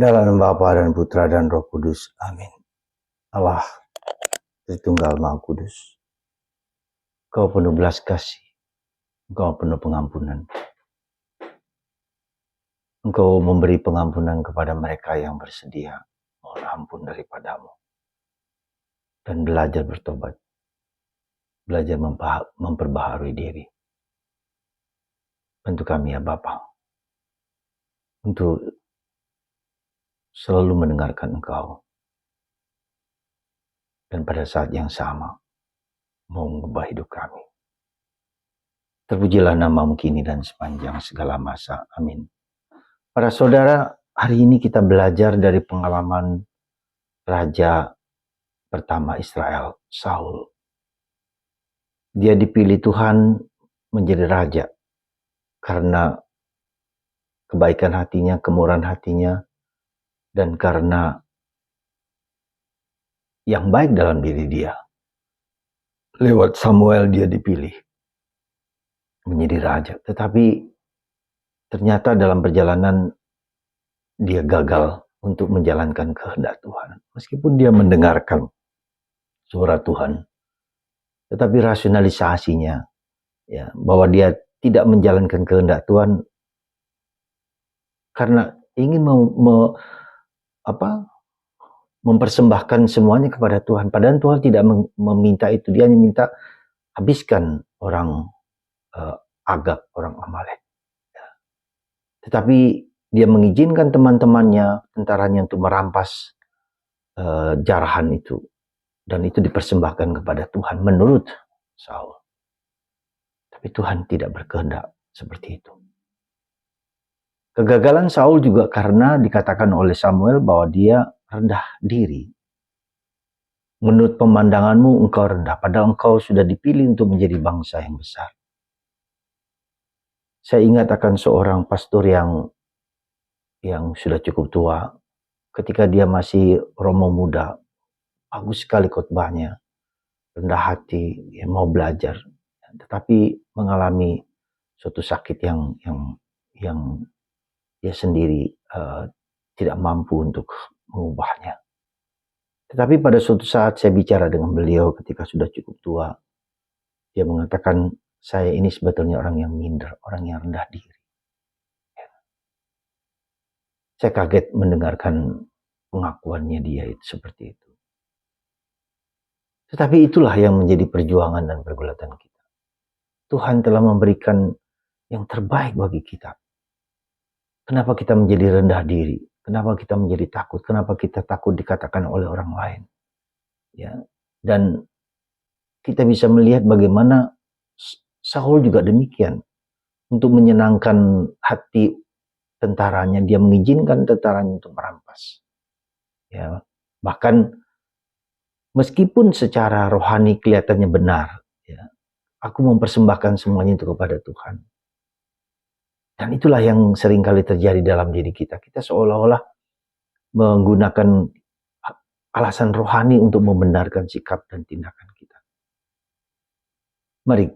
Dalam nama Bapa dan Putra dan Roh Kudus. Amin. Allah Tritunggal Maha Kudus. Engkau penuh belas kasih. Engkau penuh pengampunan. Engkau memberi pengampunan kepada mereka yang bersedia mohon ampun daripadamu. Dan belajar bertobat. Belajar memperbaharui diri. Bantu kami ya Bapa. Untuk selalu mendengarkan Engkau. Dan pada saat yang sama, mau mengubah hidup kami. Terpujilah namamu kini dan sepanjang segala masa. Amin. Para saudara, hari ini kita belajar dari pengalaman Raja pertama Israel, Saul. Dia dipilih Tuhan menjadi raja karena kebaikan hatinya, kemurahan hatinya, dan karena yang baik dalam diri dia. Lewat Samuel dia dipilih menjadi raja. Tetapi ternyata dalam perjalanan dia gagal untuk menjalankan kehendak Tuhan. Meskipun dia mendengarkan suara Tuhan. Tetapi rasionalisasinya ya, bahwa dia tidak menjalankan kehendak Tuhan karena ingin mempersembahkan semuanya kepada Tuhan. Padahal Tuhan tidak meminta itu. Dia hanya minta habiskan orang Agag, orang Amalek. Ya. Tetapi dia mengizinkan teman-temannya, tentaranya untuk merampas jarahan itu. Dan itu dipersembahkan kepada Tuhan menurut Saul. Tapi Tuhan tidak berkehendak seperti itu. Kegagalan Saul juga karena dikatakan oleh Samuel bahwa dia rendah diri. Menurut pemandanganmu engkau rendah, padahal engkau sudah dipilih untuk menjadi bangsa yang besar. Saya ingat akan seorang pastor yang sudah cukup tua. Ketika dia masih romo muda, bagus sekali khotbahnya, rendah hati, mau belajar, tetapi mengalami suatu sakit yang dia sendiri tidak mampu untuk mengubahnya. Tetapi pada suatu saat saya bicara dengan beliau ketika sudah cukup tua, dia mengatakan, saya ini sebetulnya orang yang minder, orang yang rendah diri. Saya kaget mendengarkan pengakuannya dia itu seperti itu. Tetapi itulah yang menjadi perjuangan dan pergulatan kita. Tuhan telah memberikan yang terbaik bagi kita. Kenapa kita menjadi rendah diri? Kenapa kita menjadi takut? Kenapa kita takut dikatakan oleh orang lain? Ya. Dan kita bisa melihat bagaimana Saul juga demikian. Untuk menyenangkan hati tentaranya, dia mengizinkan tentaranya untuk merampas. Ya. Bahkan meskipun secara rohani kelihatannya benar, ya, aku mempersembahkan semuanya itu kepada Tuhan. Dan itulah yang seringkali terjadi dalam diri kita. Kita seolah-olah menggunakan alasan rohani untuk membenarkan sikap dan tindakan kita. Mari,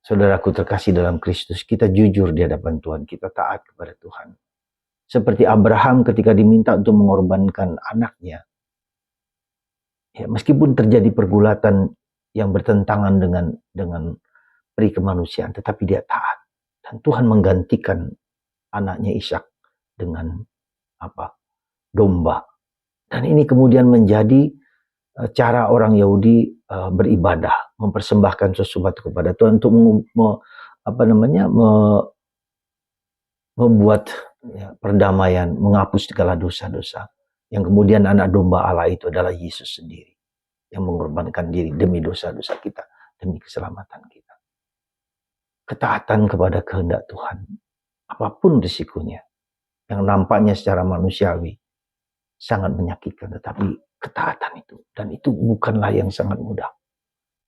saudaraku terkasih dalam Kristus, kita jujur di hadapan Tuhan, kita taat kepada Tuhan. Seperti Abraham ketika diminta untuk mengorbankan anaknya. Ya, meskipun terjadi pergulatan yang bertentangan dengan peri kemanusiaan, tetapi dia taat. Dan Tuhan menggantikan anaknya Ishak dengan domba. Dan ini kemudian menjadi cara orang Yahudi beribadah, mempersembahkan sesuatu kepada Tuhan untuk membuat perdamaian, menghapus segala dosa-dosa. Yang kemudian anak domba Allah itu adalah Yesus sendiri yang mengorbankan diri demi dosa-dosa kita, demi keselamatan kita. Ketaatan kepada kehendak Tuhan, apapun risikonya, yang nampaknya secara manusiawi sangat menyakitkan, tetapi ketaatan itu, dan itu bukanlah yang sangat mudah.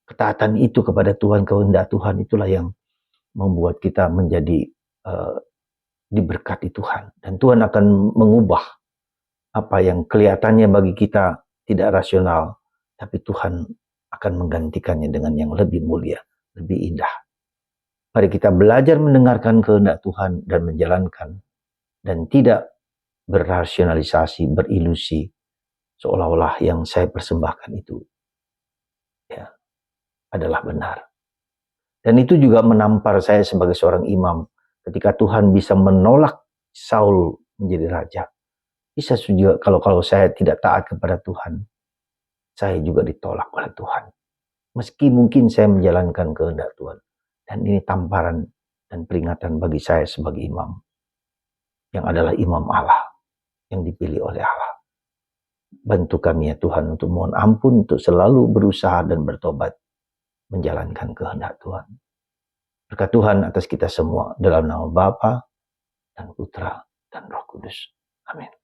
Ketaatan itu kepada Tuhan, kehendak Tuhan, itulah yang membuat kita menjadi diberkati Tuhan. Dan Tuhan akan mengubah apa yang kelihatannya bagi kita tidak rasional, tapi Tuhan akan menggantikannya dengan yang lebih mulia, lebih indah. Mari kita belajar mendengarkan kehendak Tuhan dan menjalankan, dan tidak berrasionalisasi, berilusi, seolah-olah yang saya persembahkan itu ya adalah benar. Dan itu juga menampar saya sebagai seorang imam ketika Tuhan bisa menolak Saul menjadi raja. Bisa juga kalau saya tidak taat kepada Tuhan, saya juga ditolak oleh Tuhan. Meski mungkin saya menjalankan kehendak Tuhan. Dan ini tamparan dan peringatan bagi saya sebagai imam. Yang adalah imam Allah. Yang dipilih oleh Allah. Bantu kami ya Tuhan untuk mohon ampun, untuk selalu berusaha dan bertobat. Menjalankan kehendak Tuhan. Berkat Tuhan atas kita semua. Dalam nama Bapa dan Putra dan Roh Kudus. Amin.